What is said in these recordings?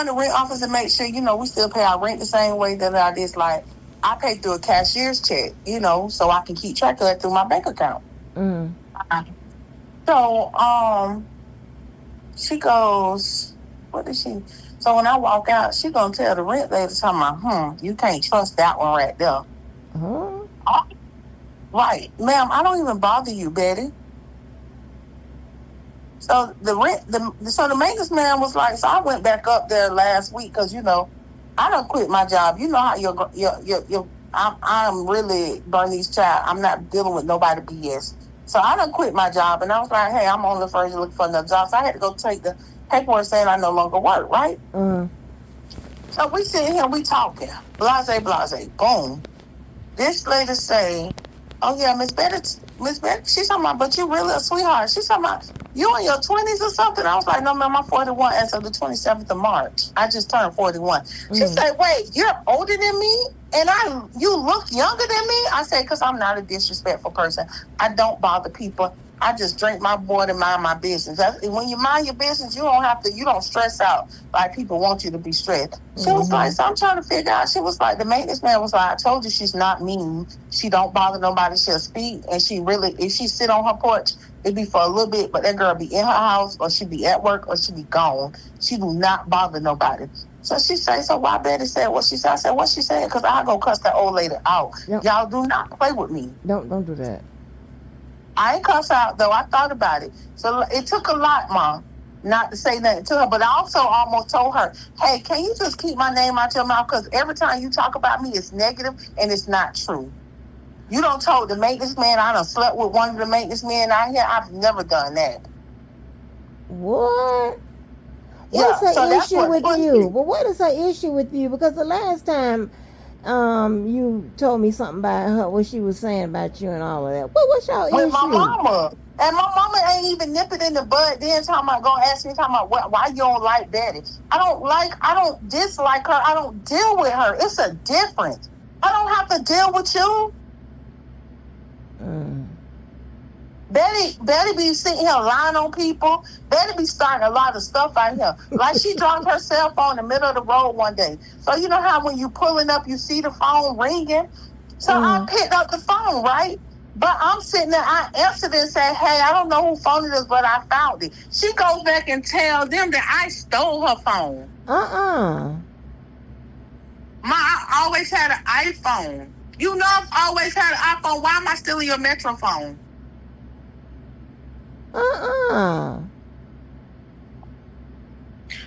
in the rent office and make sure, we still pay our rent the same way that I did. Like, I pay through a cashier's check, so I can keep track of it through my bank account. Mm. So, she goes, what did she? So when I walk out, she gonna tell the rent lady, talking about, you can't trust that one right there. Huh? Oh, right, ma'am, I don't even bother you, Betty. So the maintenance man was like, so I went back up there last week because I don't quit my job. You know how I'm really Bernice child. I'm not dealing with nobody BS. So I don't quit my job, and I was like, hey, I'm on the first looking for another job. So I had to go take the paperwork saying I no longer work. Right. Uh. So we sitting here, we talking, blase, blase, boom. This lady say, "Oh yeah, Miss Betty." She's talking about, but you really a sweetheart. She's talking about you in your 20s or something. I was like, no, ma'am, I'm 41 as of the 27th of March. I just turned 41. She said, wait, you're older than me, and you look younger than me. I said, because I'm not a disrespectful person. I don't bother people. I just drink my water and mind my business. When you mind your business, you don't stress out like people want you to be stressed. She was like, so I'm trying to figure out. She was like, the maintenance man was like, I told you she's not mean. She don't bother nobody. She'll speak. And if she sit on her porch, it'd be for a little bit, but that girl be in her house or she be at work or she be gone. She do not bother nobody. So she say, so why Betty said what she said? I said, what she said? Because I go cuss that old lady out. Yep. Y'all do not play with me. Don't do that. I ain't cuss out though. I thought about it. So it took a lot, Mom, not to say nothing to her. But I also almost told her, hey, can you just keep my name out your mouth? Because every time you talk about me, it's negative and it's not true. You don't told the maintenance man I done slept with one of the maintenance men out here. I've never done that. What? Yeah, What's her so that's issue what with pushed you? me. Well, what is her issue with you? Because the last time you told me something about her, what she was saying about you and all of that. What's your With my issue? mama. And my mama ain't even nip it in the bud. Then talking about gonna ask me talking about why you don't like Betty. I don't dislike her. I don't deal with her. It's a difference. I don't have to deal with you. Mm. Betty be sitting here lying on people. Betty be starting a lot of stuff out here. Like she dropped her cell phone in the middle of the road one day. So you know how when you pulling up, you see the phone ringing. So I picked up the phone, right? But I'm sitting there, I answered it and said, hey, I don't know who phone it is, but I found it. She goes back and tells them that I stole her phone. I always had an iPhone. You know I've always had an iPhone. Why am I stealing your Metro phone?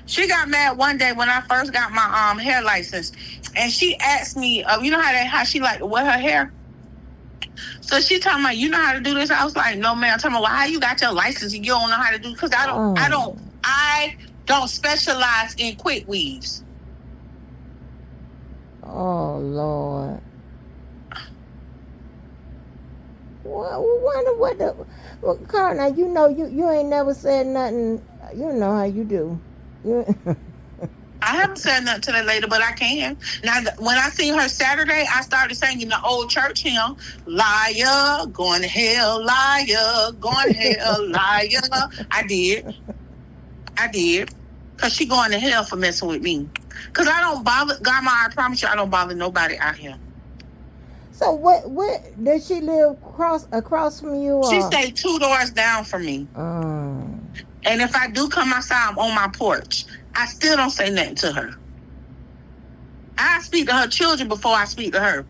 She got mad one day when I first got my hair license, and she asked me, you know how she like to wear her hair. So she talking about, you know how to do this? I was like, no, man. I'm talking about, well, how you got your license and you don't know how to do? Because I don't specialize in quick weaves. Oh Lord. Wonder what the. Well, Carl, now you ain't never said nothing. You know how you do. I haven't said nothing to that lady, but I can. Now, when I seen her Saturday, I started singing the old church hymn, liar, going to hell, liar, going to hell, liar. I did. Because she going to hell for messing with me. Because I don't bother, Grandma, I promise you, I don't bother nobody out here. So what does she live across from you? She stayed 2 doors down from me. And if I do come outside, I'm on my porch. I still don't say nothing to her. I speak to her children before I speak to her.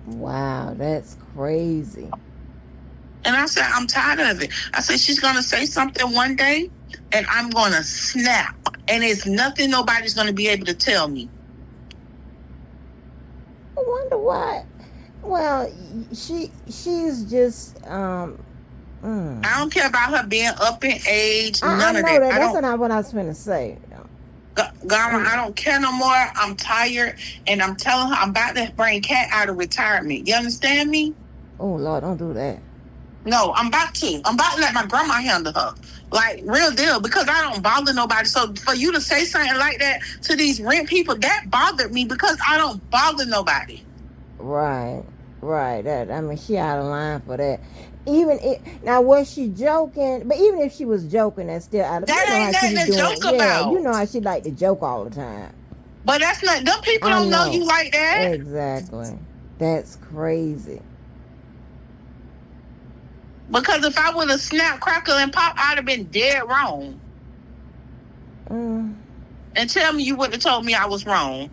Wow, that's crazy. And I said, I'm tired of it. I said, she's going to say something one day, and I'm going to snap. And it's nothing nobody's going to be able to tell me. I wonder why. Well, she's just I don't care about her being up in age. I know that. That's not what I was going to say. Grandma, I don't care no more. I'm tired, and I'm telling her I'm about to bring Kat out of retirement. You understand me? Oh Lord, don't do that. No, I'm about to. I'm about to let my grandma handle her. Like, real deal, because I don't bother nobody. So for you to say something like that to these rent people, that bothered me because I don't bother nobody. Right. That, I mean, she out of line for that. Now was she joking? But even if she was joking, that's still out of, you That know how ain't she be nothing to doing. joke Yeah, you about. know how she like to joke all the time. But that's not, them people I don't know you know. like that. Exactly. That's crazy. Because if I would have snapped, crackle, and pop, I'd have been dead wrong. Mm. And tell me you would have told me I was wrong.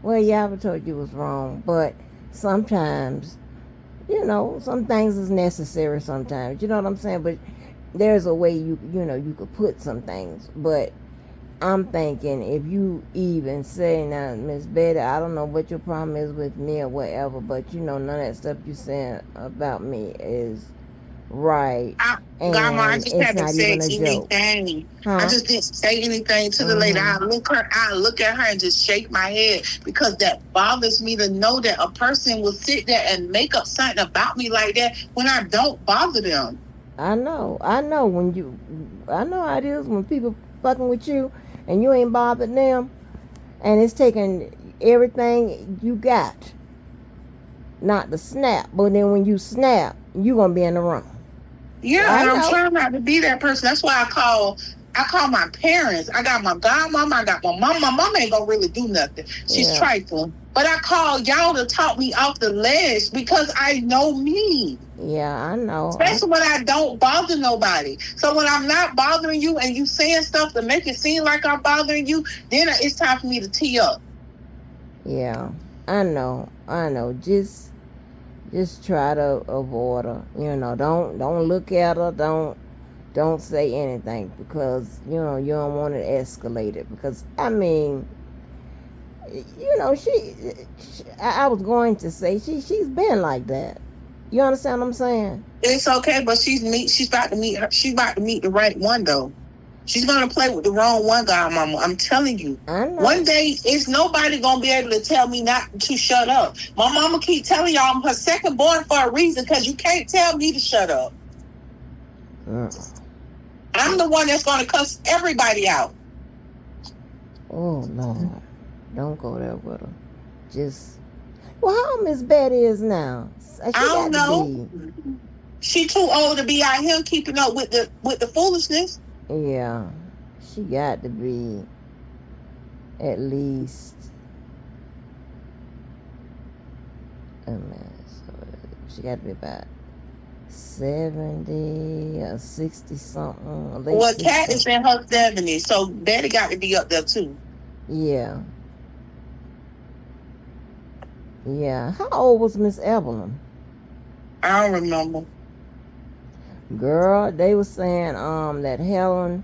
Well, yeah, I would told you was wrong, but sometimes, you know, some things is necessary sometimes. You know what I'm saying? But there's a way you could put some things. But I'm thinking if you even say, now, Miss Betty, I don't know what your problem is with me or whatever, but you know, none of that stuff you saying about me is right. Grandma, I And just it's haven't not said even a joke. anything. I Huh? just didn't say anything to the lady. Mm-hmm. I look at her and just shake my head because that bothers me to know that a person will sit there and make up something about me like that when I don't bother them. I know. I know how it is when people fucking with you and you ain't bothered them and it's taking everything you got not to snap. But then when you snap, you gonna be in the wrong. Yeah, I and I'm know. trying not to be that person. That's why I call my parents. I got my godmama, I got my mom. My mom ain't gonna really do nothing. She's Yeah. trifling. But I call y'all to talk me off the ledge because I know me. Yeah, I know. Especially when I don't bother nobody. So when I'm not bothering you and you saying stuff to make it seem like I'm bothering you, then it's time for me to tee up. Yeah. I know. I know. Just try to avoid her. You know, don't look at her. Don't say anything because you don't want it escalated. Because I mean, I was going to say she's been like that. You understand what I'm saying? It's okay, but she's about to meet her. She's about to meet the right one though. She's gonna play with the wrong one, godmama. I'm telling you. I know. One day, it's nobody gonna be able to tell me not to shut up. My mama keep telling y'all I'm her second born for a reason because you can't tell me to shut up. I'm the one that's gonna cuss everybody out. Oh Lord, don't go there with her. Just how Miss Betty is now? I don't know. She too old to be out here keeping up with the foolishness. Yeah, she got to be at least. A minute, so she got to be about 70 or 60 something. Well, Kat is in her 70s, so Betty got to be up there too. Yeah. Yeah. How old was Miss Evelyn? I don't remember. Girl, they were saying that Helen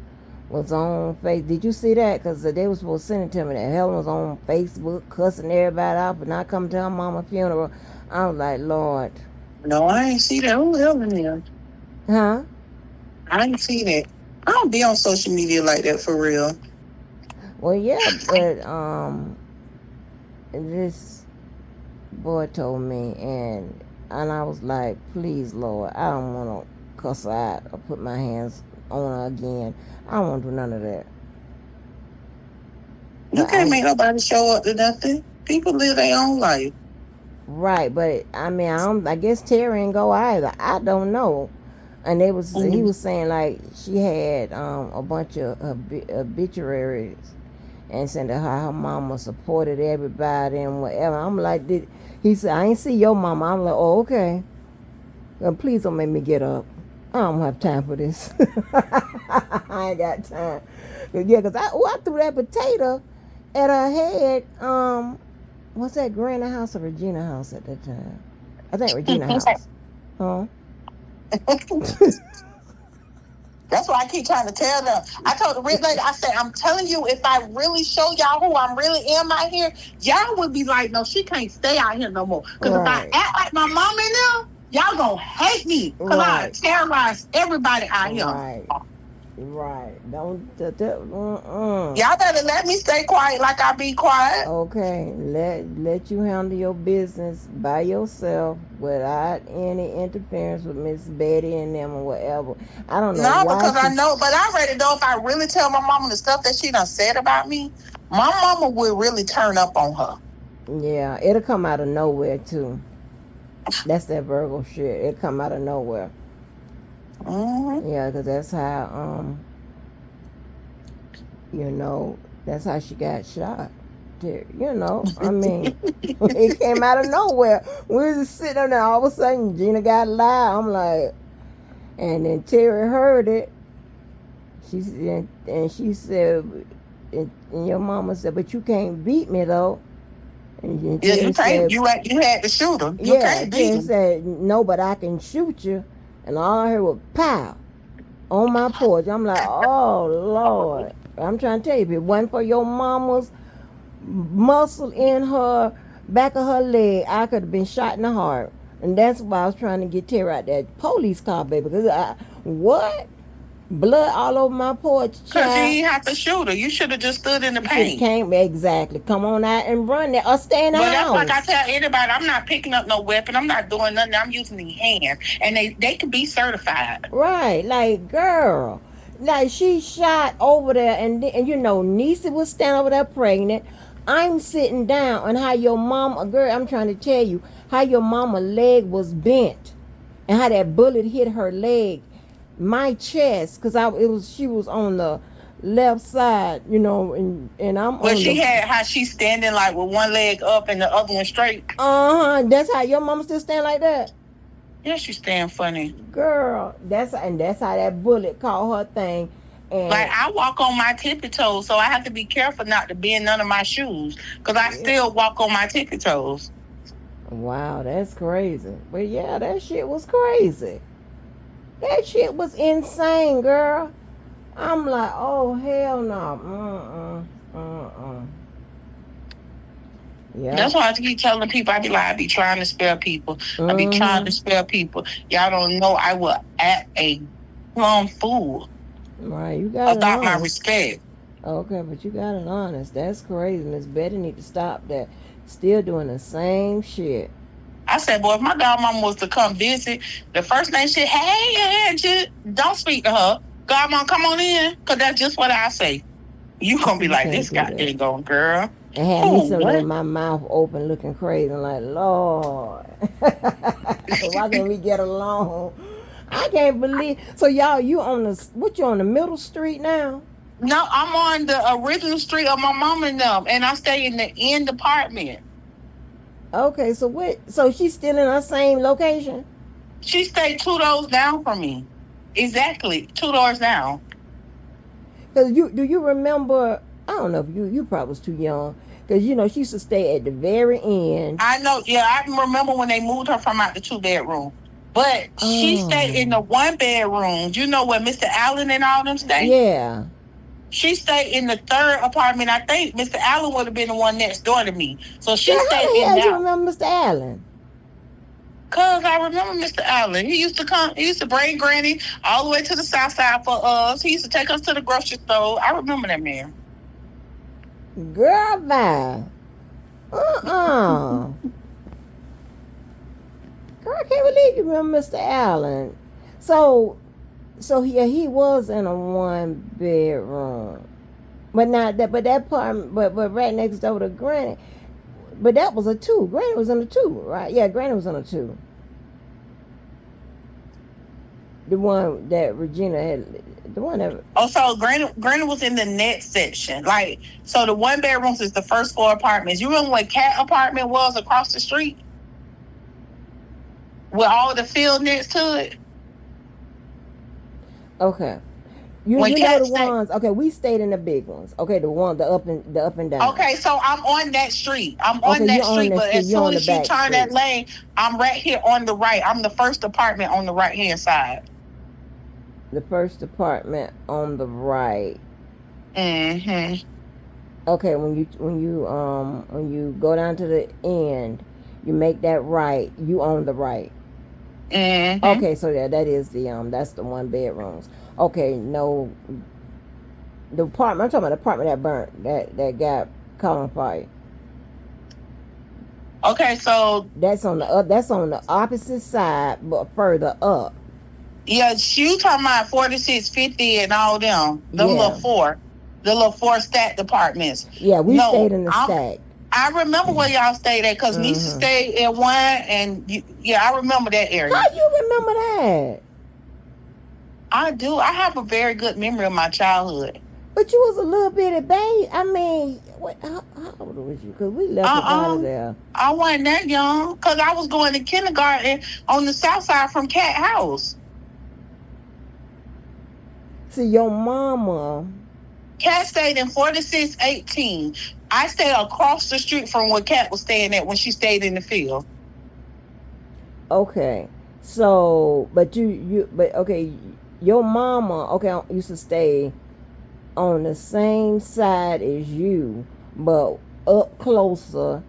was on Facebook. Did you see that? Because they were supposed to send it to me that Helen was on Facebook cussing everybody out for not coming to her mama's funeral. I was like, Lord. No, I ain't see that. Who Helen is? Huh? I ain't see that. I don't be on social media like that for real. Well, yeah, but this boy told me, and I was like, please, Lord, I don't want to cuss her out or put my hands on her again. I don't want to do none of that. You can't make nobody show up to nothing. People live their own life. Right, but I mean, I guess Terry ain't go either. I don't know. And he was saying like she had a bunch of obituaries and saying that how her mama supported everybody and whatever. I'm like, he said, I ain't see your mama. I'm like, oh, okay. Well, please don't make me get up. I don't have time for this. I ain't got time. Yeah, because I threw that potato at her head. What's that, Granny House or Regina House at that time? I think Regina House. Huh? That's why I keep trying to tell them. I told the rich lady, I said, I'm telling you, if I really show y'all who I really am out here, y'all would be like, no, she can't stay out here no more. Because if I act like my mom and them, y'all gonna hate me. Because I terrorize everybody out here. Right. Don't. Y'all better let me stay quiet like I be quiet. Okay. Let you handle your business by yourself without any interference with Miss Betty and them or whatever. I don't know. No, because I know, but I already know if I really tell my mama the stuff that she done said about me, my mama will really turn up on her. Yeah, it'll come out of nowhere too. That's that Virgo shit. It come out of nowhere. Mm-hmm. Yeah, because that's how you know, that's how she got shot. You know, I mean, it came out of nowhere. We was just sitting there, all of a sudden, Gina got loud. I'm like, and then Terry heard it. And she said, and your mama said, but you can't beat me though. And Yeah, Terry you can't. said, You had to shoot him. You yeah. can't beat Terry him. said, no, but I can shoot you. And all I heard was pow on my porch. I'm like, oh Lord. I'm trying to tell you, if it wasn't for your mama's muscle in her back of her leg, I could have been shot in the heart. And that's why I was trying to get Terry out that police car, baby. Because what? Blood all over my porch, Cause you child. didn't have to shoot her. You should have just stood in the You should have paint. came exactly. Come on out and run there or stay in the But that's like I house. tell anybody, I'm not picking up no weapon. I'm not doing nothing. I'm using the hands, and they can be certified. Right, like girl, like she shot over there, and you know, Nisa was standing over there pregnant. I'm sitting down, and how your mama, girl, I'm trying to tell you how your mama leg was bent, and how that bullet hit her leg, my chest, cause she was on the left side, you know, and I'm But on she the. had how she's standing like with one leg up and the other one straight. That's how your mama still stand like that. Yeah, she's staying funny. Girl, that's how that bullet caught her thing. Like And I walk on my tippy toes, so I have to be careful not to bend none of my shoes, cause I yeah. still walk on my tippy toes. Wow, that's crazy. But yeah, that shit was crazy. That shit was insane, girl. I'm like, oh hell no. Yeah. That's why I keep telling people. I be trying to spare people. I be trying to spare people. Y'all don't know I will act a plumb fool Right, you got it about my honest. respect. Okay, but you got it honest. That's crazy. Miss Betty need to stop that. Still doing the same shit. I said, boy, if my godmama was to come visit, the first thing she, hey, Angie, don't speak to her. Godmama, come on in, because that's just what I say. You going to be You like, can't this do that. goddamn going girl. And had me Oh, sitting there with what? my mouth open looking crazy. I'm like, Lord, why can't we get along? I can't believe. So y'all, you on the middle street now? No, I'm on the original street of my mom and them, and I stay in the end apartment. Okay, so what? So she's still in her same location? She stayed 2 doors down from me. Exactly, 2 doors down. Cause do you remember? I don't know if you probably was too young. Cause you know she used to stay at the very end. I know, yeah, I remember when they moved her from out the 2 bedroom. But she stayed in the 1 bedroom. You know where Mr. Allen and all them stay? Yeah. She stayed in the third apartment. I think Mr. Allen would have been the one next door to me. So she Girl, stayed how the in hell you that. remember Mr. Allen? Cause I remember Mr. Allen. He used to come. He used to bring Granny all the way to the south side for us. He used to take us to the grocery store. I remember that man. Girl, bye. Girl, I can't believe you remember Mr. Allen. So yeah, he was in a 1 bedroom, but that part, but right next door to Granny. But that was a 2. Granny was in a 2, right? Yeah, Granny was in a 2. The one that Regina had, the one that. Oh, so Granny was in the next section. Like, so the 1 bedrooms is the first 4 apartments. You remember what Cat apartment was across the street? With all the field next to it? Okay. You know the ones. Okay, we stayed in the big ones. Okay, the up and down. Okay, so I'm on that street. I'm on that street, but as soon as you turn that lane, I'm right here on the right. I'm the first apartment on the right hand side. The first apartment on the right. Mm-hmm. Okay, when you go down to the end, you make that right. You on the right. Mm-hmm. Okay, so yeah, that is that's the 1 bedrooms. Okay, no, the apartment. I'm talking about the apartment that burnt, that got caught on fire. Okay, so that's on the opposite side, but further up. Yeah, you talking about 4650 and all them. The little 4 stacked apartments. Yeah, we stayed in the stack. I remember where y'all stayed at because Nisha stayed in one, and yeah, I remember that area. How you remember that? I do. I have a very good memory of my childhood. But you was a little bitty babe. I mean, how old was you? Because we left out of there. I wasn't that young because I was going to kindergarten on the south side from Cat House. See, your mama. Cat stayed in 4618. I stayed across the street from where Cat was staying at when she stayed in the field. Okay. So, but okay, your mama, okay, used to stay on the same side as you, but up closer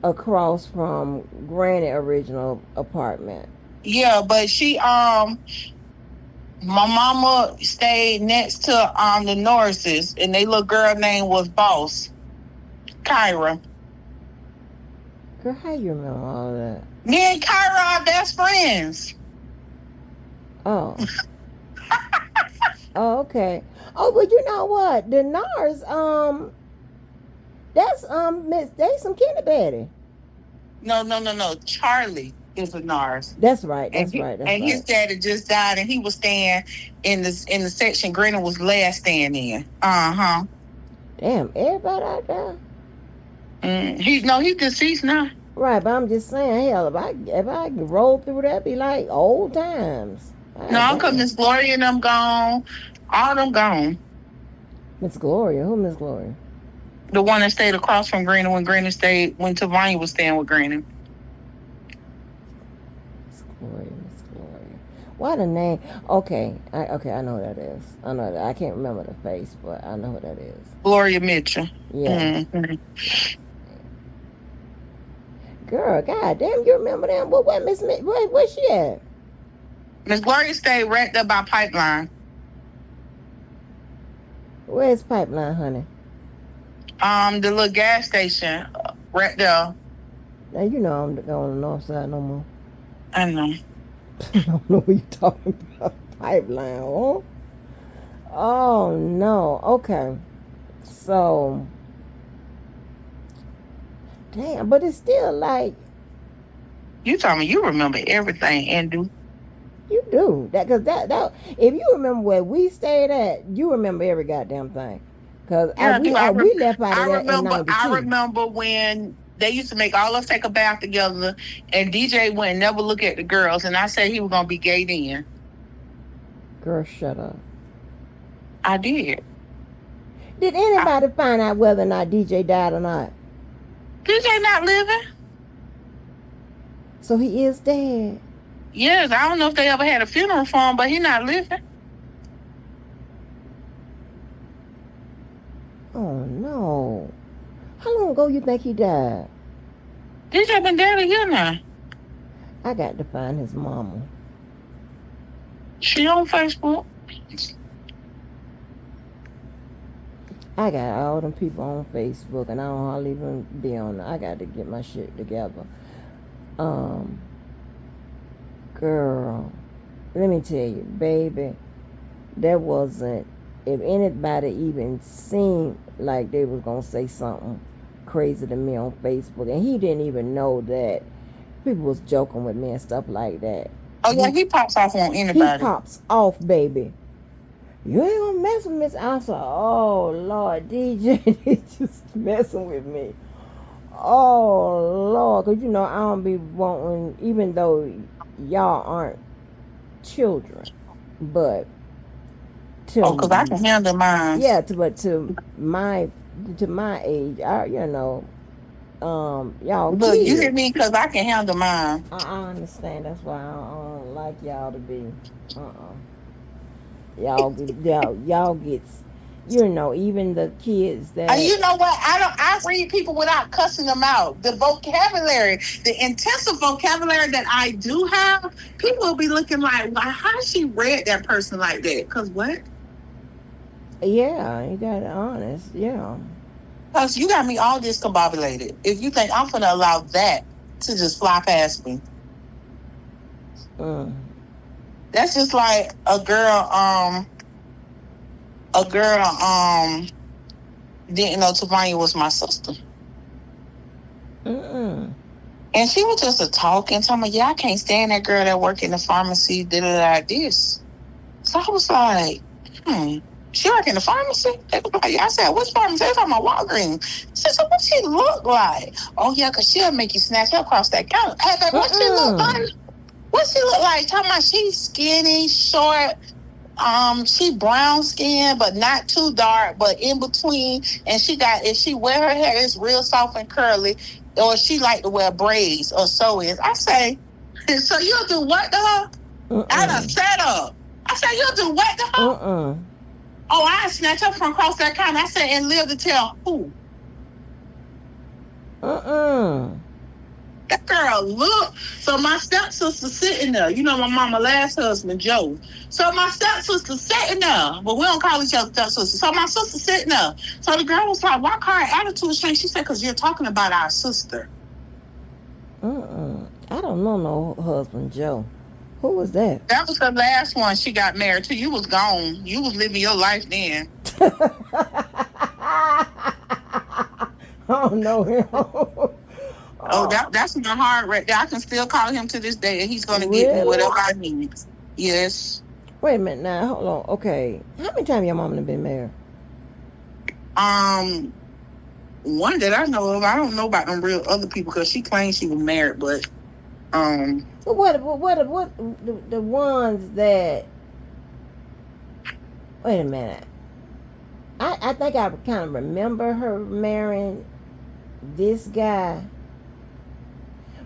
across from Granny original apartment. Yeah, but my mama stayed next to the Norrises, and their little girl name was Boss, Kyra. Girl, how you remember all that? Me and Kyra are best friends. Oh. Oh, okay. Oh, but you know what? The Nars, that's Miss Daisy Kennedy. No. Charlie is a Nars. That's right. That's right. His daddy just died, and he was staying in the section Granny was last staying in. Damn, everybody out there. He's deceased now. Right, but I'm just saying, hell, if I roll through that, be like old times. No, because Miss Gloria and them gone. All them gone. Miss Gloria? Who Miss Gloria? The one that stayed across from Granny when Tavania was staying with Granny. Miss Gloria. Why the name? Okay, I know who that is. I know that. I can't remember the face, but I know who that is. Gloria Mitchell. Yeah. Girl, goddamn, you remember them? Where's she at? Miss Gloria stayed right there by Pipeline. Where's Pipeline, honey? The little gas station right there. Now you know I'm going on the north side no more. I know. I don't know what you're talking about. Pipeline, oh? Oh no. Okay. So damn, but it's still like you told me you remember everything, Andrew. You do that because that if you remember where we stayed at, you remember every goddamn thing. Because we left out of there in 92. I remember when they used to make all of us take a bath together, and DJ went and never look at the girls, and I said he was gonna be gay then. Girl, shut up. I did. Did anybody find out whether or not DJ died or not? DJ not living. So he is dead. Yes, I don't know if they ever had a funeral for him, but he not living. Oh no. How long ago you think he died? DJ been dead a year now. I got to find his mama. She on Facebook. I got all them people on Facebook, and I don't hardly even be on there. I got to get my shit together. Girl, let me tell you, baby, that wasn't, if anybody even seemed like they was going to say something crazy to me on Facebook, and he didn't even know that people was joking with me and stuff like that. Oh, yeah, he pops off on anybody. He pops off, baby. You ain't gonna mess with Miss. I said, oh, Lord, DJ, they just messing with me. Oh, Lord, because, you know, I don't be wanting, even though y'all aren't children, but because I can handle mine. Yeah, but to my age, y'all. Look, you hear me? Because I can handle mine. I understand. That's why I don't like y'all to be. Y'all gets. You know, even the kids that. You know what? I read people without cussing them out. The vocabulary, the intensive vocabulary that I do have, people will be looking like, well, how she read that person like that? Because what? Yeah, you got it honest. Yeah. Because you got me all discombobulated. If you think I'm going to allow that to just fly past me. That's just like a girl didn't know Tavania was my sister. And she was just a talking, telling me, yeah, I can't stand that girl that work in the pharmacy, did it like this. So I was like, she work in the pharmacy? They was like, I said, which pharmacy? They talking about Walgreens. I said, so what she look like? Oh, yeah, because she'll make you snatch her across that counter. Hey, babe, what she look like? What she look like? Talking about she's skinny, short, she brown skin, but not too dark, but in between. And she got, if she wear her hair, it's real soft and curly, or she like to wear braids or sew-ins. I say, so you'll do what to her? I done set up. I said, you'll do what to her? Oh, I snatch her from across that counter. I said, and live to tell who? That girl, look. So my stepsister sitting there. You know my mama last husband, Joe. So my stepsister sitting there. But we don't call each other stepsister. So my sister sitting there. So the girl was like, why her attitude change? She said, because you're talking about our sister. I don't know no husband, Joe. Who was that? That was the last one she got married to. You was gone. You was living your life then. I don't know him. Oh, that's my heart right there. I can still call him to this day, and he's going to get me whatever I need. Yes. Wait a minute now. Hold on. Okay. How many times your mom have been married? One that I know of. I don't know about them real other people because she claims she was married, but What the ones that? Wait a minute. I think I kind of remember her marrying this guy.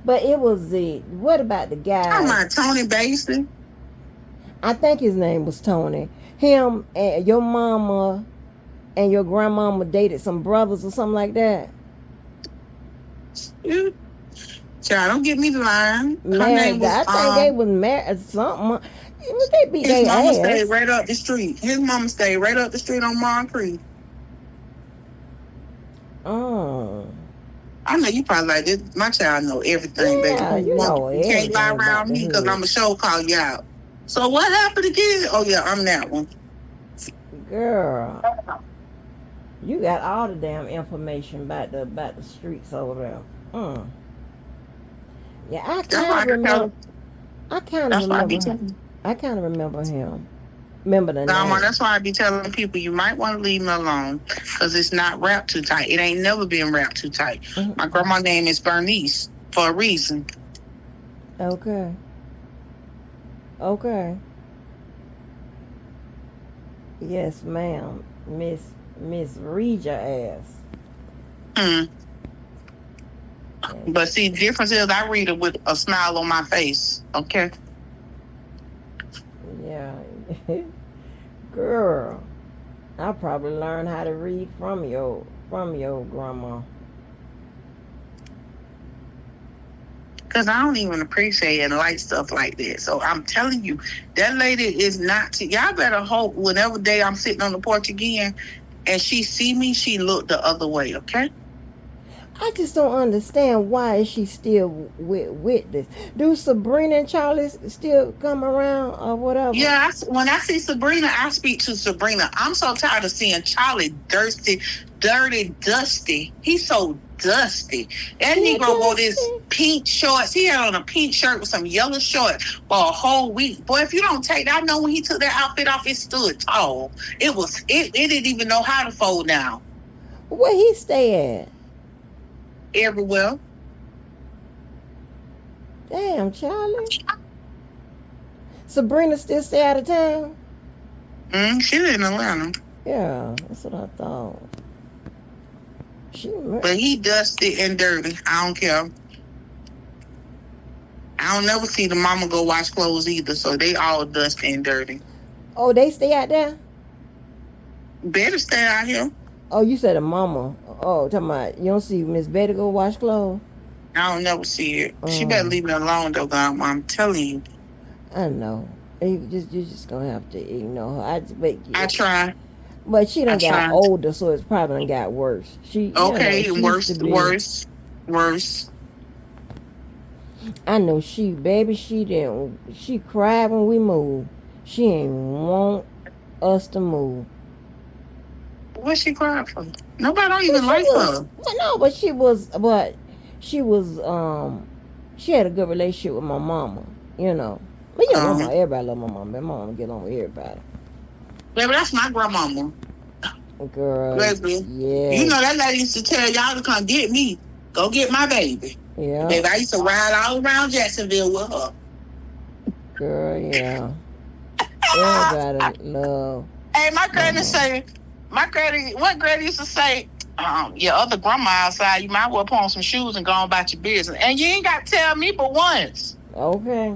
But it was what about the guy? I'm not Tony Basin. I think his name was Tony. Him and your mama and your grandmama dated some brothers or something like that. Child, don't get me the line. Married, I think they was married something. They beat his mama ass. stayed right up the street. His mama stayed right up the street on Moncrief. Oh. I know you probably like this. My child know everything, yeah, baby. You know everything. Can't lie around me because I'm a show call you out. So what happened again? Oh yeah, I'm that one. Girl, you got all the damn information about the streets over there. Yeah, I kind of remember. I kind of remember him. Remember the name. That's why I be telling people you might want to leave me alone because it's not wrapped too tight. It ain't never been wrapped too tight. My grandma's name is Bernice for a reason. Okay. Yes, ma'am. Miss read your ass. But see, the difference is I read it with a smile on my face. Okay. Yeah. Girl, I probably learned how to read from your grandma. Because I don't even appreciate and like stuff like that. So I'm telling you, that lady is not. Y'all better hope whenever day I'm sitting on the porch again and she see me, she look the other way, okay? I just don't understand why is she still with this. Do Sabrina and Charlie still come around or whatever? Yeah, when I see Sabrina, I speak to Sabrina. I'm so tired of seeing Charlie dirty, dusty. He's so dusty. That Negro wore this pink shorts. He had on a pink shirt with some yellow shorts for a whole week. Boy, if you don't take that, I know when he took that outfit off, it stood tall. It didn't even know how to fold down. Where he stay at? Everywhere. Damn, Charlie. Sabrina still stay out of town? She live in Atlanta. Yeah, that's what I thought. But he dusty and dirty. I don't care. I don't never see the mama go wash clothes either, so they all dusty and dirty. Oh, they stay out there? Better stay out here. Oh, you said a mama. Oh, talking about you don't see Miss Betty go wash clothes? I don't never see it. She better leave me alone, though, God. I'm telling you. I know. You're just gonna have to ignore her. I try. But she done got older, so it's probably done got worse. Worse. I know she cried when we moved. She ain't want us to move. What she cried for? Nobody don't even like her. No, but she was she had a good relationship with my mama, you know. But yeah, my mama, Um, everybody love my mama. My mama get along with everybody. Baby, that's my grandmama. Girl, Baby, you yeah, know that lady used to tell y'all to come get me. Go get my baby. yeah, Baby, I used to ride all around Jacksonville with her. girl, yeah. Everybody love Hey, my my granny mama. say, what granny used to say, your other grandma outside, you might well put on some shoes and go on about your business. And you ain't got to tell me but once. Okay.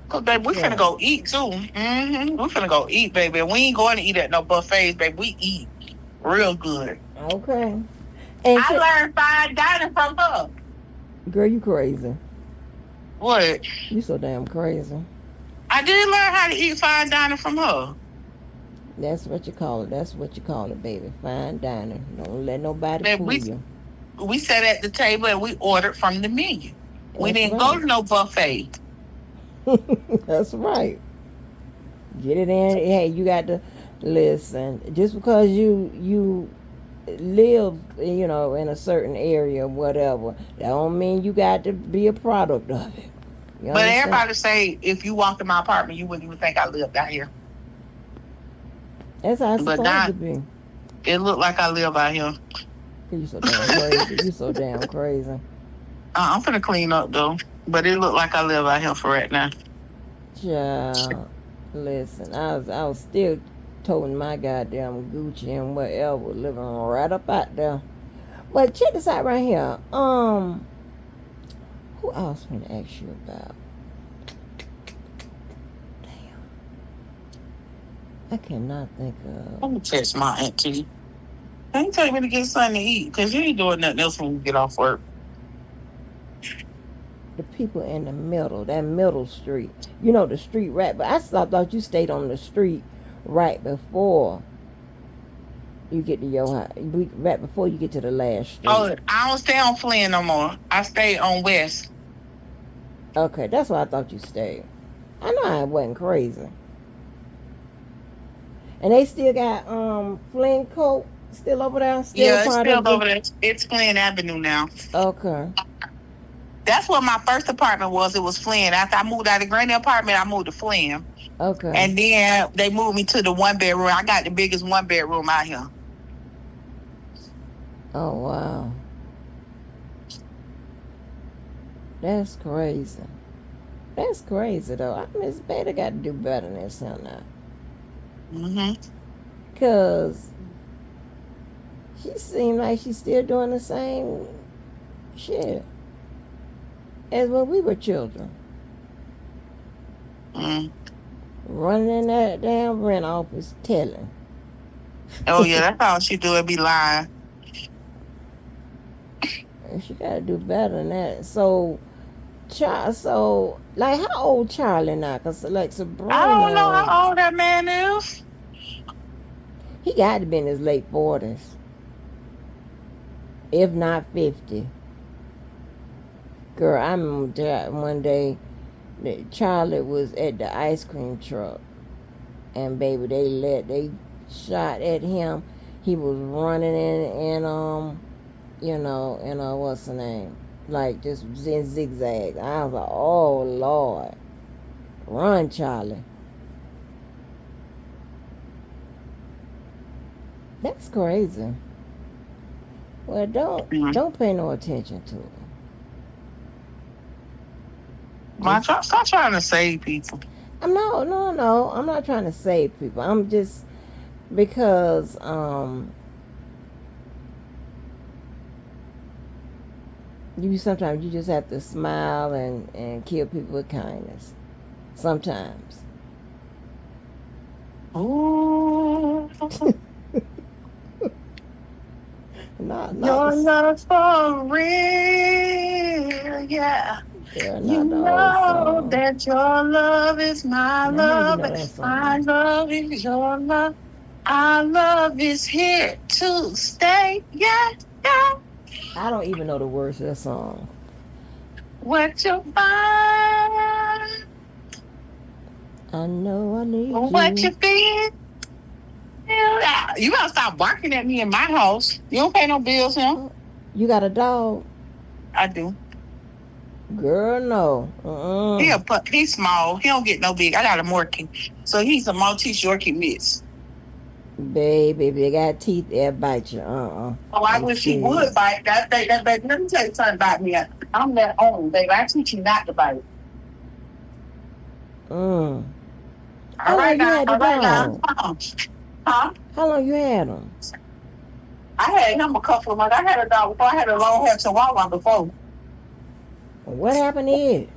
Because, baby, we finna Yeah. go eat, too. Mm-hmm. We finna go eat, baby. We ain't going to eat at no buffets, baby. We eat real good. Okay. And I learned fine dining from her. girl, you crazy. What? You so damn crazy. I did learn how to eat fine dining from her. That's what you call it. That's what you call it, baby. Fine dining. Don't let nobody Baby, fool you. we sat at the table and we ordered from the menu. We That's didn't go right. to no buffet. That's right. Get it in. Hey, you got to listen. Just because you live, in a certain area, whatever, that don't mean you got to be a product of it. You But understand? everybody say if you walked in my apartment, you wouldn't even think I lived out here. That's how it's But supposed now to be. it looked like I live out here. You so damn crazy. You so damn crazy. I'm finna clean up though. But it looked like I live out here for right now. Child, listen, I was still toting my goddamn Gucci and whatever, living right up out there. But check this out right here. Who else want to ask you about? Damn, I cannot think of Let me text my auntie. Can you take me to get something to eat? Because you ain't doing nothing else when you get off work. the people in the middle, that middle street. You know the street right, but I thought you stayed on the street right before you get to your house, right before you get to the last street. Oh, I don't stay on Flynn no more. I stay on West. Okay, that's why I thought you stayed. I know I wasn't crazy. And they still got Flynn Coat still over there, still a Yeah, it's part still of the. over there. It's Flynn Avenue now. Okay, That's what my first apartment was. It was Flynn. After I moved out of the granny apartment, I moved to Flynn. okay. And then they moved me to the 1 bedroom. I got the biggest 1 bedroom out here. Oh wow, that's crazy. That's crazy though. Miss Beta got to do better than this now. Mm-hmm. Cause she seemed like she's still doing the same shit as when we were children. Mm. Running in that damn rent office telling. Oh, yeah, that's all she do. It be lying. And she gotta do better than that. So like how old Charlie now? Cause like I don't know Sabrina, how old that man is. he got to be in his late 40s, if not 50. Girl, I remember one day that Charlie was at the ice cream truck, and baby, they shot at him. He was running in what's the name? Like just in zigzags. I was like, oh Lord, run, Charlie. That's crazy. Well, don't Mm. don't pay no attention to it. Just Stop trying to save people. I'm no. I'm not trying to save people. I'm just because you sometimes you just have to smile and kill people with kindness. Sometimes. Ooh, Not your the love for real, yeah. girl, You not the old know song. that your love is my Now how you love, know and that my song? love is your love. Our love is here to stay, yeah, yeah. I don't even know the words to that song. What you find, I know I need what you. you feel. You gotta stop barking at me in my house. You don't pay no bills, him. Oh, you got a dog? I do. Girl, no. He's small. He don't get no big. I got a Morkie. So he's a Maltese Yorkie mix. Baby, they got teeth, they'll bite you. Oh, I wish he would bite. That baby. Let me tell you something about me. I'm that old, baby. I teach you not to bite. Mm. All right now. All right now. Huh? How long you had them? I had him a couple of months. I had a dog before. I had a long hair chihuahua before. What happened to it?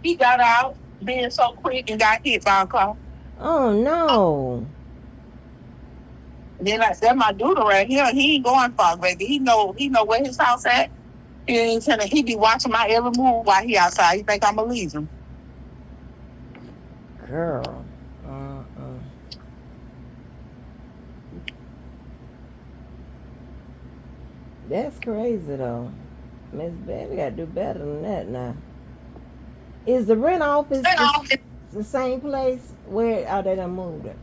He got out being so quick and got hit by a car. Oh no. Then I said, my dude right here, he ain't going far, baby. He know where his house at. He be watching my every move while he outside. He think I'ma leave him. Girl. That's crazy though. Miss Baby gotta do better than that now. Is the rent office the same place? Where are they done moved it?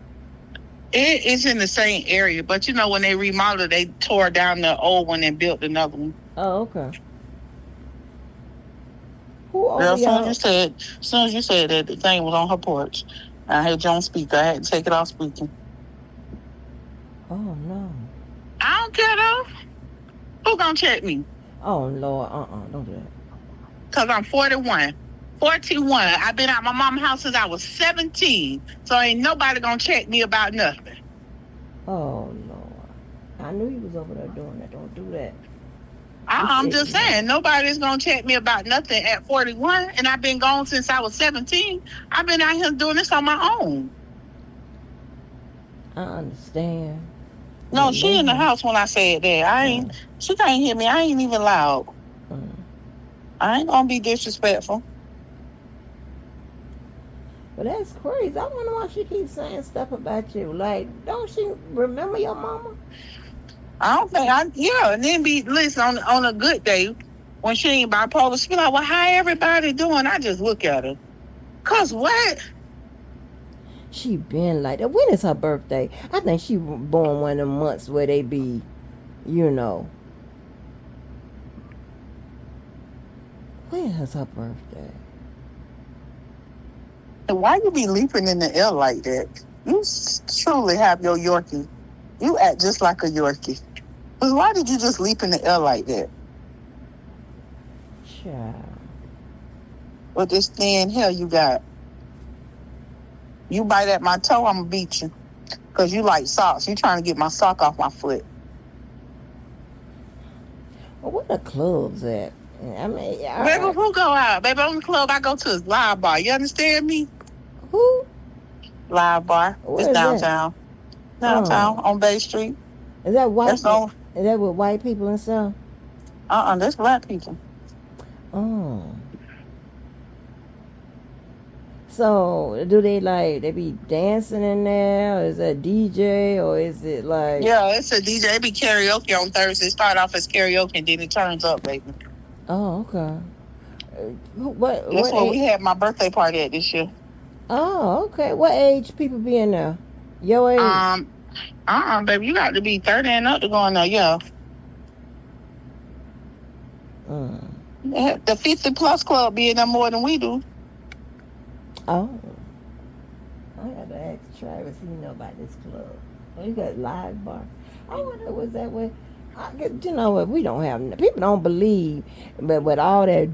It is in the same area, but you know when they remodeled, they tore down the old one and built another one. Oh, okay. Who over Girl, as y'all? soon as you said that the thing was on her porch, I had you on speaker. I had to take it off speaker. Oh no. I don't care though. Who gonna check me? Oh Lord, don't do that. Cause I'm 41. 41. I've been out my mama's house since I was 17. So ain't nobody gonna check me about nothing. Oh Lord. I knew he was over there doing that. Don't do that. I'm just saying, nobody's gonna check me about nothing at 41, and I've been gone since I was 17. I've been out here doing this on my own. I understand. No, she in the house when I said that. She can't hear me. I ain't even loud. I ain't gonna be disrespectful. But that's crazy. I wonder why she keeps saying stuff about you. Like, don't she remember your mama? I don't think and then listen on a good day when she ain't bipolar, she be like, well, how everybody doing? I just look at her. Cause what? She been like that. When is her birthday? I think she born one of them months where they be, when is her birthday? Why you be leaping in the air like that? You truly have your Yorkie. You act just like a Yorkie. But why did you just leap in the air like that? Child. With this thin hair you got. You bite at my toe, I'm going to beat you. Because you like socks. You trying to get my sock off my foot. Well, where the clubs at? I mean, baby, who go out? Baby, only club I go to is Live Bar. You understand me? Who? Live Bar. It's downtown. Downtown on Bay Street. Is that white? Is that with white people and stuff? That's black people. Oh. So do they be dancing in there? Or is that DJ or is it like? Yeah, it's a DJ. It be karaoke on Thursday. Start off as karaoke and then it turns up, baby. Oh, okay. That's where we had my birthday party at this year. Oh, okay. What age people be in there? Your age? Baby, you got to be 30 and up to go in there, yeah. The 50 plus club be in there more than we do. Oh. I got to ask Travis, he know about this club. Oh, you got Live Bar. I wonder, was that way? You know what? We don't have, people don't believe, but with all that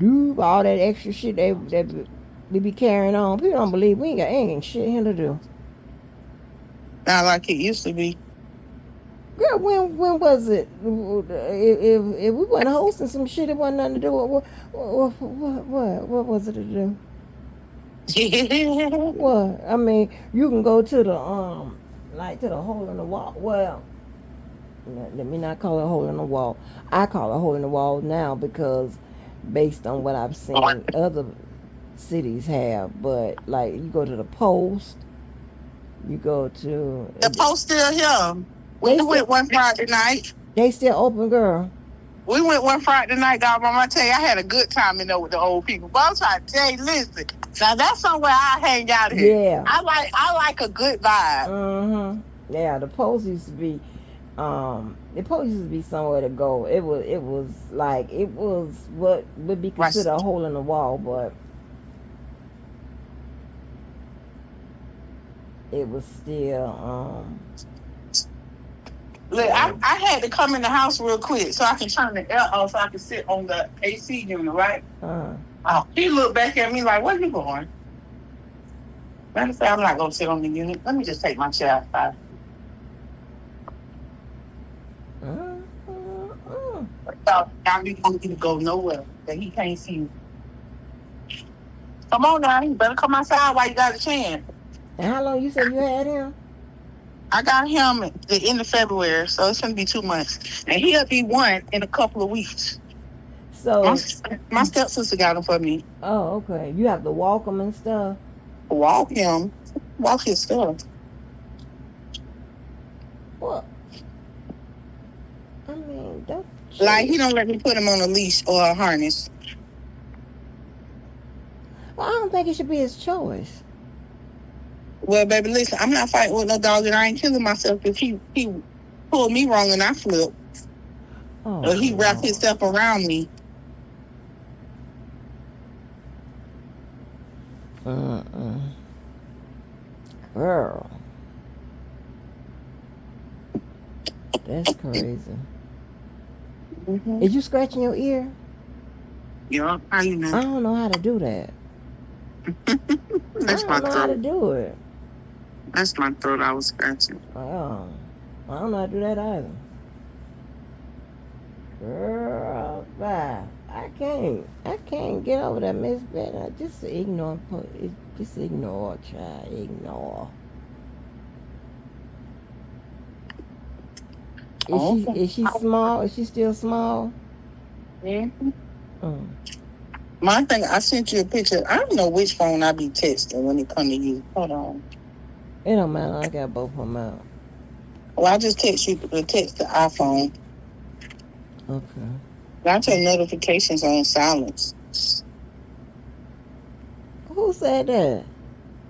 extra shit that we be carrying on, people don't believe we ain't shit here to do. Not like it used to be. Girl, when was it? If we wasn't hosting some shit, it wasn't nothing to do with what was it to do? What? I mean, you can go to the to the hole in the wall. Well, let me not call it a hole in the wall. I call it a hole in the wall now because based on what I've seen other cities have. But like you go to the Post, you go to the Post still here. We went one Friday night. They still open, girl. We went one Friday night, dog. I tell you, I had a good time in there with the old people. But I'm trying to tell you, listen. Now that's somewhere I hang out here. Yeah. I like a good vibe. Yeah, the Post used to be. The police used to be somewhere to go. It was like it was what would be Right. considered a hole in the wall, but it was still Look, I had to come in the house real quick so I can turn the air off so I can sit on the AC unit, right? He looked back at me like, where you going? Matter of fact, I'm not gonna sit on the unit. Let me just take my chair outside. Y'all be going to go nowhere that he can't see you. Come on now, you better come outside while you got a chance. And how long you said you had him? I got him at the end of February, so it's gonna be 2 months, and he'll be one in a couple of weeks. So My stepsister got him for me. oh, okay. You have to walk him and stuff. Walk his stuff. Well, I mean, don't Like he don't let me put him on a leash or a harness. Well, I don't think it should be his choice. Well, baby, listen, I'm not fighting with no dog, and I ain't killing myself if he pulled me wrong and I flip. Or he wrapped himself around me. Girl. That's crazy. Is you scratching your ear? Yeah, how you know? I don't know how to do that. That's I don't know how to do it. That's my throat I was scratching. Oh, I don't know how to do that either. Girl, bye. I can't get over that, Miss Betty. Just ignore, child. Ignore. Is she small? Is she still small? Mm-hmm. My thing, I sent you a picture. I don't know which phone I be texting when it come to you. Hold on. It don't matter. I got both of them out. Well, I just text the iPhone. Okay. I turn notifications on silence. Who said that?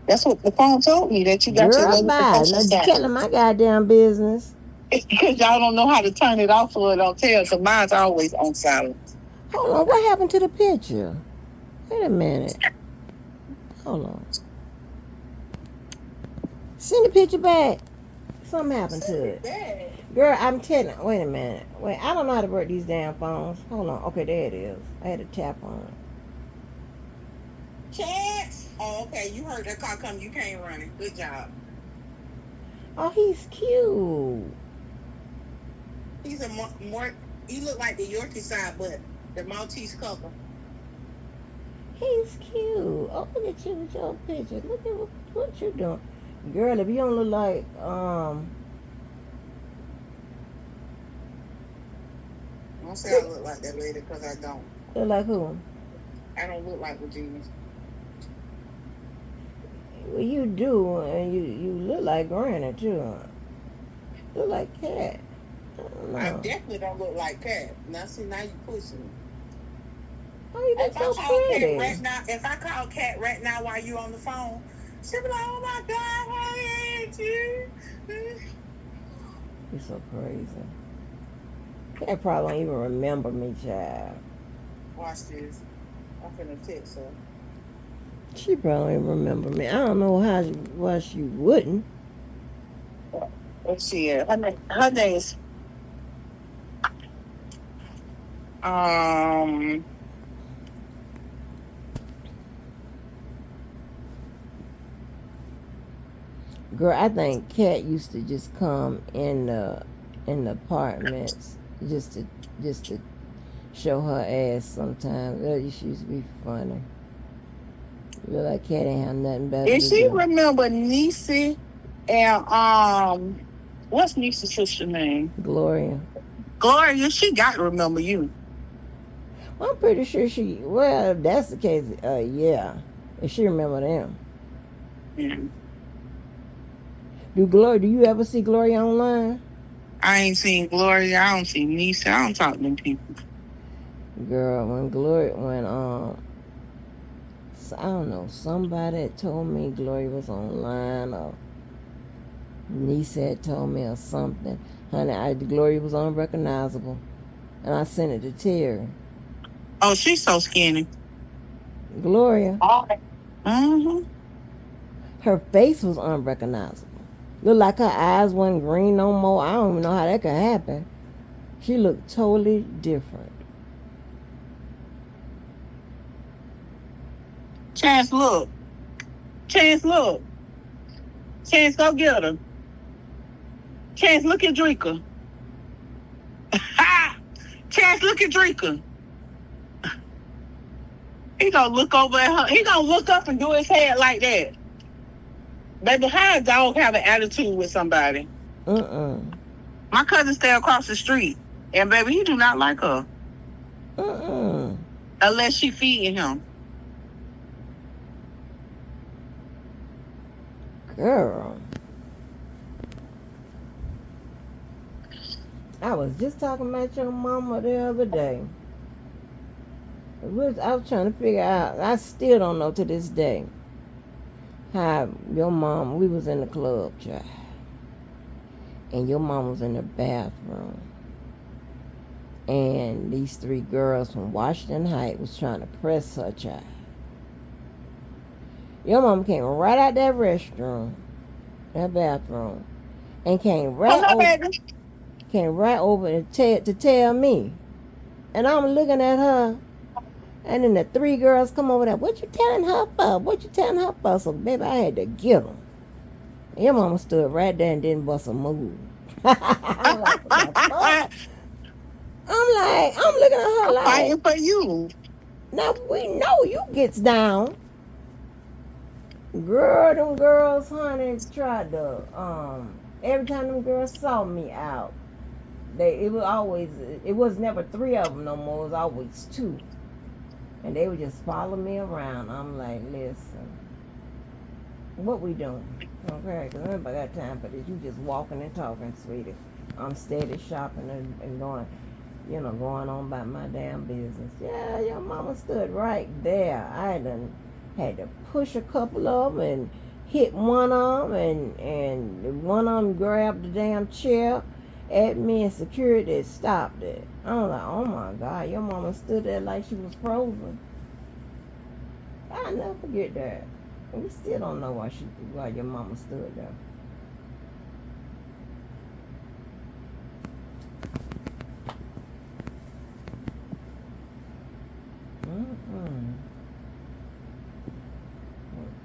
That's what the phone told me, that you got your notifications silent. You're telling my goddamn business. It's because y'all don't know how to turn it off so it don't tell. So mine's always on silence. Hold on. What happened to the picture? Wait a minute. Hold on. Send the picture back. Something happened to it. Girl, I'm telling. Wait a minute. Wait, I don't know how to work these damn phones. Hold on. Okay, there it is. I had to tap on it. Chance? Oh, okay. You heard that car come. You can't run it. Good job. Oh, he's cute. He's a more. He look like the Yorkie side, but the Maltese color. He's cute. Oh, look at you with your picture. Look at what you doing. Girl, if you don't look like Don't say I look like that lady, because I don't. Look like who? I don't look like Regina. Well, you do, and you look like Granny too. Look like Cat. I definitely don't look like Cat. Now see, now you pushing me. Oh, you look so pretty. If I call Cat right now while you on the phone, she'll be like, "Oh my God, how ain't you?" You're so crazy. Cat probably don't even remember me, child. Watch this. I'm finna text her. She probably don't remember me. I don't know why she wouldn't. Let's see. Her name is Girl, I think Cat used to just come in the apartments just to show her ass sometimes. That used to be funny. Look like Cat ain't have nothing better to do. If she remember Niecy and what's Niecy's sister name? Gloria. Gloria, she got to remember you. I'm pretty sure she. Well, if that's the case, yeah, if she remember them. Yeah. Do you ever see Gloria online? I ain't seen Gloria. I don't see Niecy. I don't talk to them people. Girl, I don't know, somebody told me Gloria was online, or Niece had told me or something. Honey, Gloria was unrecognizable. And I sent it to Terry. Oh, she's so skinny. Gloria, Oh. Mm-hmm. her face was unrecognizable. Looked like her eyes wasn't green no more. I don't even know how that could happen. She looked totally different. Chance, look. Chance, look. Chance, go get her. Chance, look at Drika. Ha! Chance, look at Drika. He gonna look over at her. He gonna look up and do his head like that. Baby, how a dog have an attitude with somebody? My cousin stay across the street, and baby, he do not like her. Unless she feeding him. Girl. I was just talking about your mama the other day. I was trying to figure out, I still don't know to this day, how your mom, we was in the club, child, and your mom was in the bathroom, and these three girls from Washington Heights was trying to press her, child. Your mom came right out that restroom, that bathroom, and came right over to tell me. And I'm looking at her, and then the three girls come over there. What you telling her for? What you telling her for? So, baby, I had to get them. Your mama stood right there and didn't bust a move. I'm like, I'm looking at her like, fighting for you. Now we know you gets down. Girl, them girls, honey, tried to, every time them girls saw me out, it was never three of them no more, it was always two. And they would just follow me around. I'm like, listen, what we doing? Okay, because nobody got time for this. You just walking and talking, sweetie. I'm steady shopping and going, going on about my damn business. Yeah, your mama stood right there. I had to push a couple of them and hit one of them, and one of them grabbed the damn chair at me, and security stopped it. I was like, oh my God, your mama stood there like she was frozen. I'll never forget that. We still don't know why your mama stood there.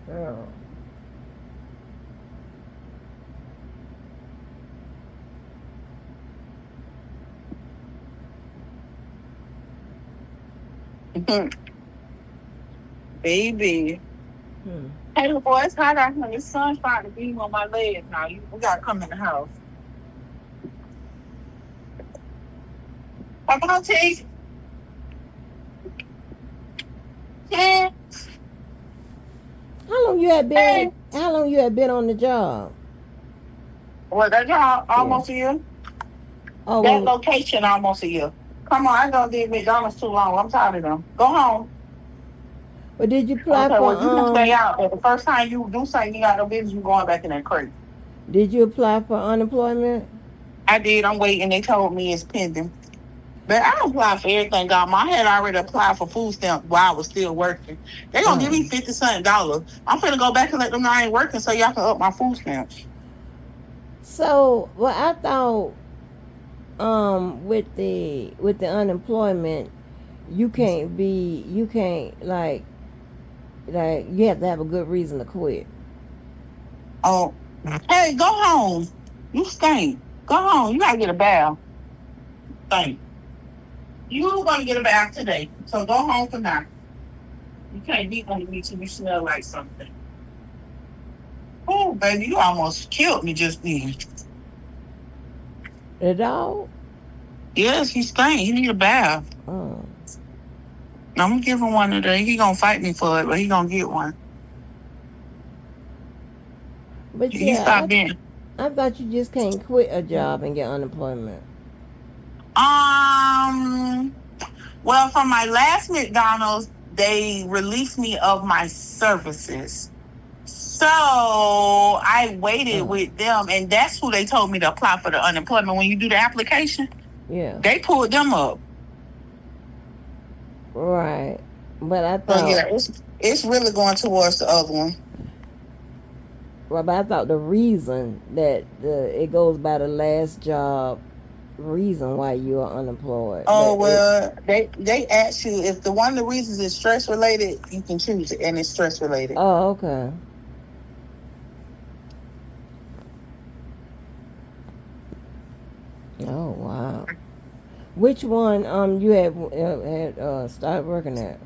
Girl. Baby. Hey, little boy, it's hot out here. The sun's starting to beam on my legs now. We gotta come in the house. Come on, T. Yeah. How long you had been on the job? Well, that job almost a year. Oh, that location almost a year. Come on, I ain't gonna be McDonald's too long. I'm tired of them. Go home. But did you apply for? Well, you can stay out. But the first time you do something, you got no business. You going back in that crate. Did you apply for unemployment? I did. I'm waiting. They told me it's pending. But I applied for everything. God, I had already applied for food stamp while I was still working. They gonna give me $50-something. I'm finna go back and let them know I ain't working so y'all can up my food stamps. So, well, I thought, with the unemployment, you can't like you have to have a good reason to quit. Oh, hey, go home. You stink. Go home. You gotta get a bath. Stink. You gonna get a bath today, so go home for now. You can't be under me till you smell like something. Oh, baby, you almost killed me just then. The dog? Yes, he stink. He need a bath. Oh. I'm gonna give him one today. He gonna fight me for it, but he gonna get one. But he stopped being. I thought you just can't quit a job and get unemployment. Well, from my last McDonald's, they released me of my services. So I waited with them, and that's who they told me to apply for the unemployment. When you do the application, Yeah. they pulled them up. Right. But I So thought, yeah, it's really going towards the other one. well, but I thought the reason that it goes by the last job reason why you are unemployed. Oh But it, well, they ask you if the one of the reasons is stress related, you can choose it, and it's stress related. oh, okay. Oh wow. Which one you had started working at?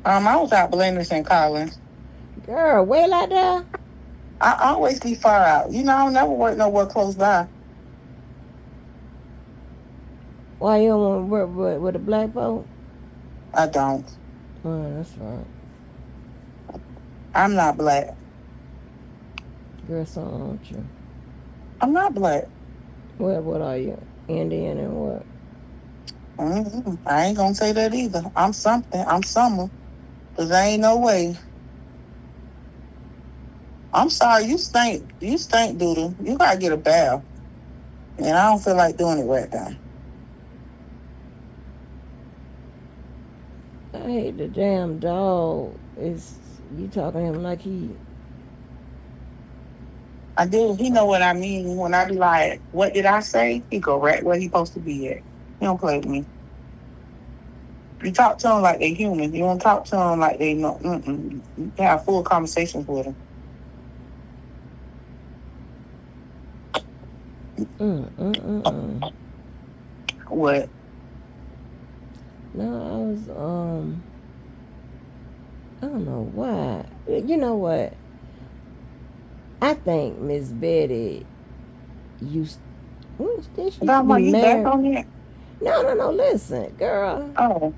I was out Belinda St. Collins. Girl, way like that? I always be far out. You know, I don't never work nowhere close by. Why you don't want to work with the black folk? I don't. Oh, that's right. I'm not black. Girl, so aren't you? I'm not black. What are you? Indian and what? I ain't gonna say that either. I'm something. I'm summer. Cause there ain't no way. I'm sorry. You stink. You stink, doodle. You gotta get a bath. And I don't feel like doing it right now. I hate the damn dog. Is you talking to him like he? I do. He know what I mean when I be like, "What did I say?" He go right where he supposed to be at. He don't play with me. You talk to them like they human. You don't talk to them like they know. You can have full conversations with them. Mm. What? No, I don't know why. You know what? I think Miss Betty used. Did she used to About be you back married? on it? No. Listen, girl. Oh,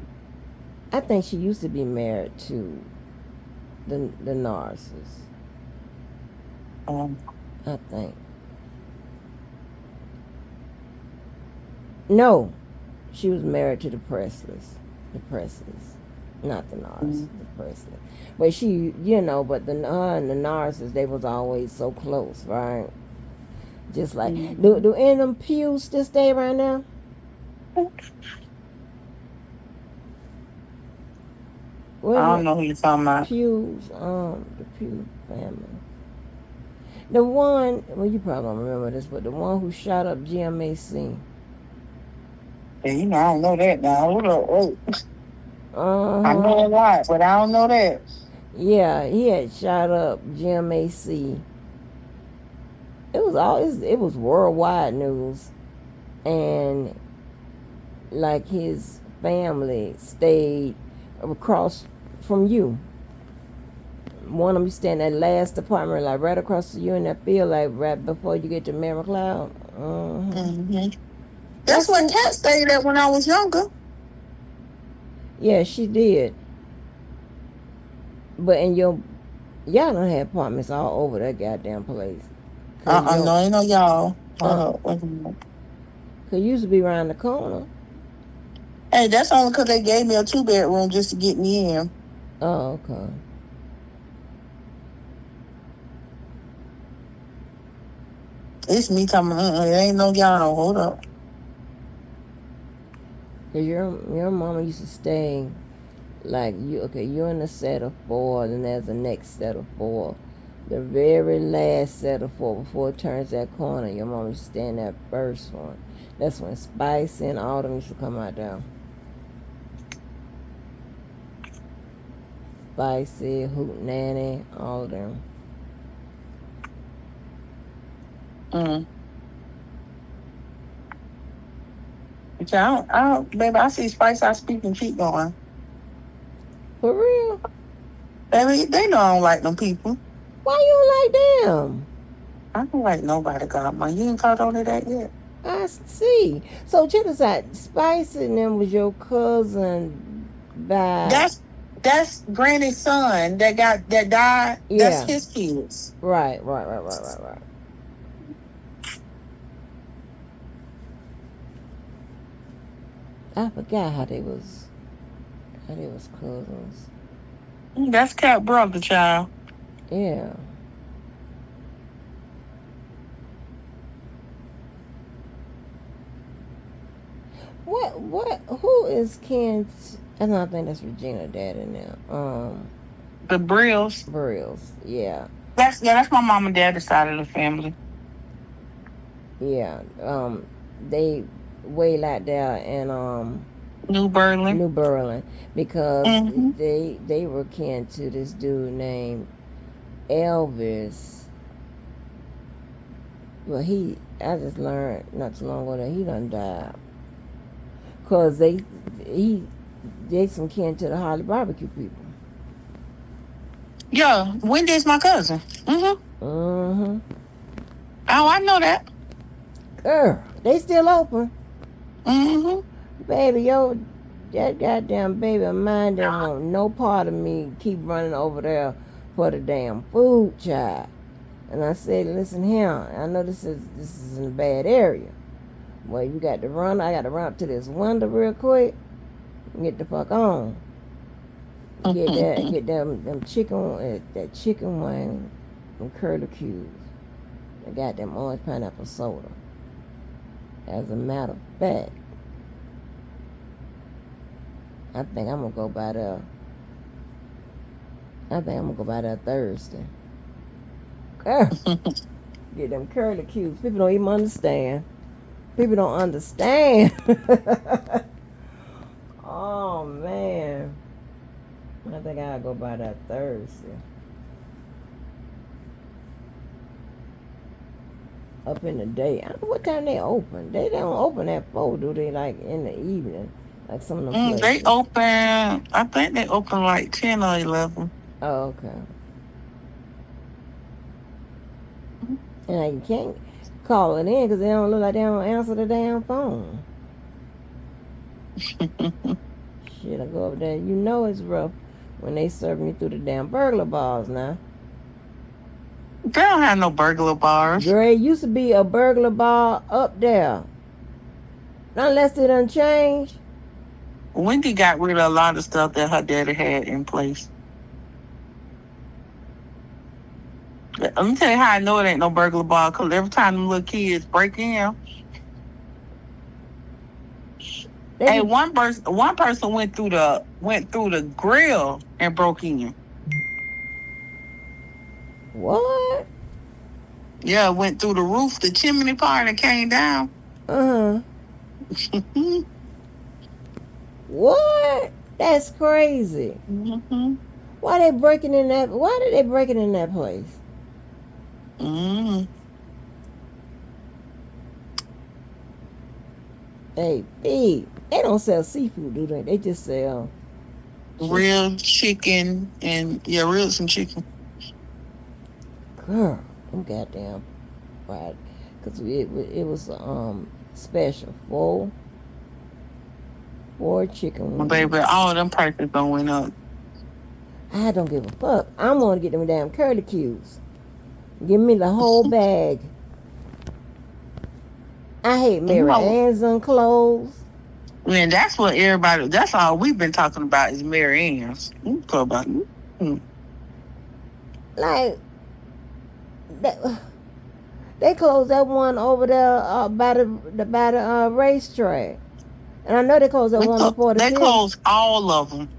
I think she used to be married to the Narcissus. um, I think. No, she was married to the Presleys. The Presleys. Not the Narcissus, the Presley. But she, but her and the Narcissus, they was always so close, right? Just like, do any of them pews still stay right now? What I is don't it? know who you're talking about. Pews, the Pew family. The one, well, you probably don't remember this, but the one who shot up GMAC. Yeah, you know, I don't know that now. Hold up, wait. I Uh-huh. know a lot, but I don't know that. Yeah, he had shot up GMAC. It was worldwide news. And like his family stayed across from you. One of them staying in that last apartment, like right across from you in that field, like right before you get to Mary Cloud. That's That's what who. Kat stayed at when I was younger. Yeah, she did. But in y'all don't have apartments all over that goddamn place. Cause No, ain't no y'all. uh, Wait a minute. cause you used to be around the corner. Hey, that's only because they gave me a 2-bedroom just to get me in. Oh, okay. It's me talking. It ain't no y'all. Hold up. Cause your mama used to stay like you. Okay, you're in a set of four, then there's the next set of four. The very last set of four before it turns that corner, your mom used to stay in that first one. That's when Spice and Autumn used to come out there. Spicy, Hoot Nanny, all of them. Mm. So baby, I see Spice. I speak and keep going. For real? Baby, they know I don't like them people. Why you don't like them? I don't like nobody, Godma. You ain't caught on to that yet. I see. So check this out. Spice and them was your cousin by That's Granny's son that died. That's yeah. his kids. Right. I forgot how they was cousins. That's Cat brother, child. Yeah. Who is Ken? I don't think that's Regina Daddy now. The Brills. Brills. Yeah. That's my mom and dad's side of the family. Yeah. They way out there in New Berlin. New Berlin because Mm-hmm. they were kin to this dude named Elvis. Well, I just learned not too long ago that he done died. Cause he they some kin to the Holly Barbecue people. Yeah, Wendy's my cousin. Mm-hmm. Mm-hmm. Oh, I know that. Girl, they still open. Mm-hmm. Baby, yo, that goddamn baby of mine didn't want no part of me keep running over there for the damn food, child. And I said, listen here, I know this is in a bad area. Well, you got to run. I got to run up to this window real quick. And get the fuck on. Get them chicken, that chicken wing, them curlicues. I got them orange pineapple soda. As a matter of fact, I think I'm gonna go by there. I think I'm gonna go by there Thursday. Girl, get them curlicues. People don't even understand. People don't understand. Oh man, I think I'll go by that Thursday. Up in the day. I don't know what time they open. They don't open at 4, do they? Like in the evening, like some of them They places. open. I think they open like 10 or 11. Oh, okay. And you can't call it in because they don't look like they don't answer the damn phone. Shit, I go up there. You know it's rough when they serve me through the damn burglar bars now. They don't have no burglar bars. Girl, it used to be a burglar bar up there. Unless it done changed. Wendy got rid of a lot of stuff that her daddy had in place. Let me tell you how I know it ain't no burglar bar. Because every time them little kids break in, They hey, be one person went through the grill and broke in. what? Yeah, went through the roof, the chimney part, and came down. Uh huh. What? That's crazy. Mm-hmm. Why they breaking in that? Why did they breaking in that place? Mm-hmm. Hey, they don't sell seafood, do they? They just sell chicken. Real chicken and yeah, real some chicken. Girl, them goddamn fried, cause it was special four chicken Baby, wings. all of them prices going up. I don't give a fuck. I'm gonna get them damn curlicues. Give me the whole bag. I hate You Mary know, Ann's clothes. man, that's all we've been talking about is Mary Ann's. You talk about Like that, they closed that one over there by the racetrack, and I know they closed that one on they 45th. closed all of them.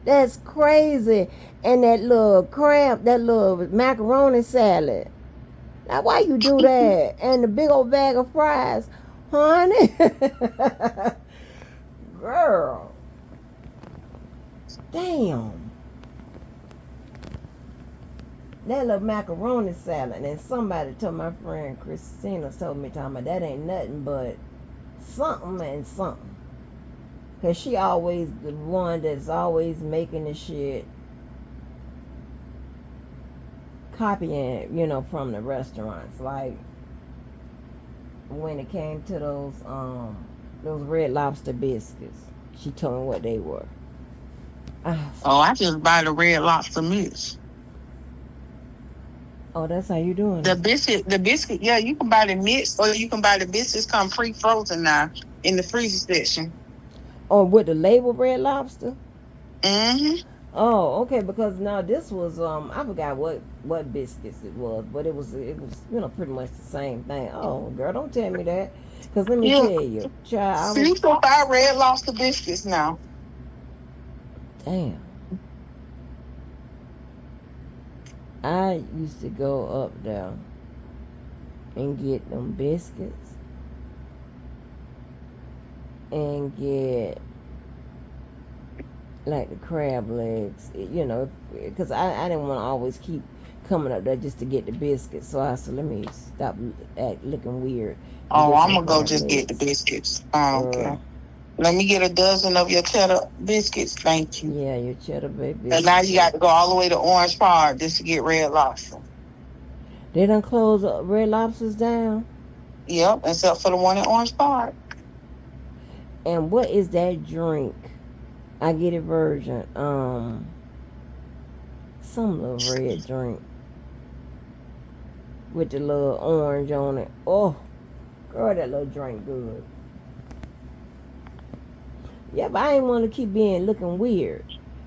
That's crazy. And that little crab, that little macaroni salad. Now, why you do that? And the big old bag of fries, honey. Girl, damn. That little macaroni salad. And somebody told my friend Christina told me, talking about that ain't nothing but something and something. Cause she always the one that's always making the shit, copying, from the restaurants. Like when it came to those Red Lobster biscuits, she told me what they were. Oh, I just buy the Red Lobster mix. Oh, that's how you doing The it. biscuit, yeah, you can buy the mix or you can buy the biscuits come pre-frozen now in the freezer section. Oh, with the label Red Lobster. Mm-hmm. Oh, okay. Because now this was I forgot what biscuits it was, but it was pretty much the same thing. Oh, girl, don't tell me that. Cause let me Yeah. tell you, child, I was See, so buy Red Lobster biscuits now. damn. I used to go up there and get them biscuits and get like the crab legs, because I didn't want to always keep coming up there just to get the biscuits. So I said, let me stop looking weird and Oh, get I'm some gonna go crab just get the legs. biscuits. I don't care. Girl, Let me get a dozen of your cheddar biscuits. Thank you. yeah, your cheddar bay And now biscuits. you got to go all the way to Orange Park just to get Red Lobster. They done close Red Lobsters down. Yep, except for the one in Orange Park. And what is that drink? I get a version. Some little red drink with the little orange on it. Oh, girl, that little drink good. Yeah, but I ain't want to keep being looking weird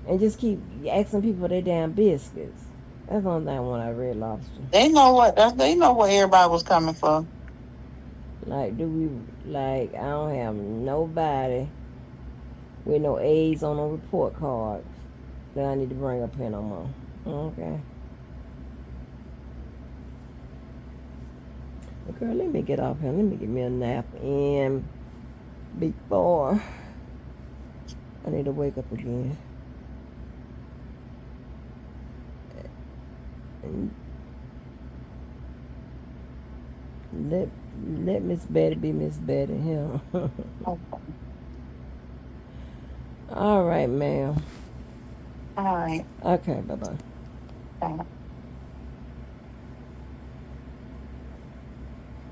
and just keep asking people for their damn biscuits. That's the only thing I want at Red Lobster. They know what everybody was coming for. Like, I don't have nobody with no A's on no report cards that I need to bring up here no more. Okay. Well, girl, let me get off here. Let me get me a nap in before I need to wake up again. And let let Miss Betty be Miss Betty here. Okay. All right, ma'am. All right. Okay, bye bye. Thanks.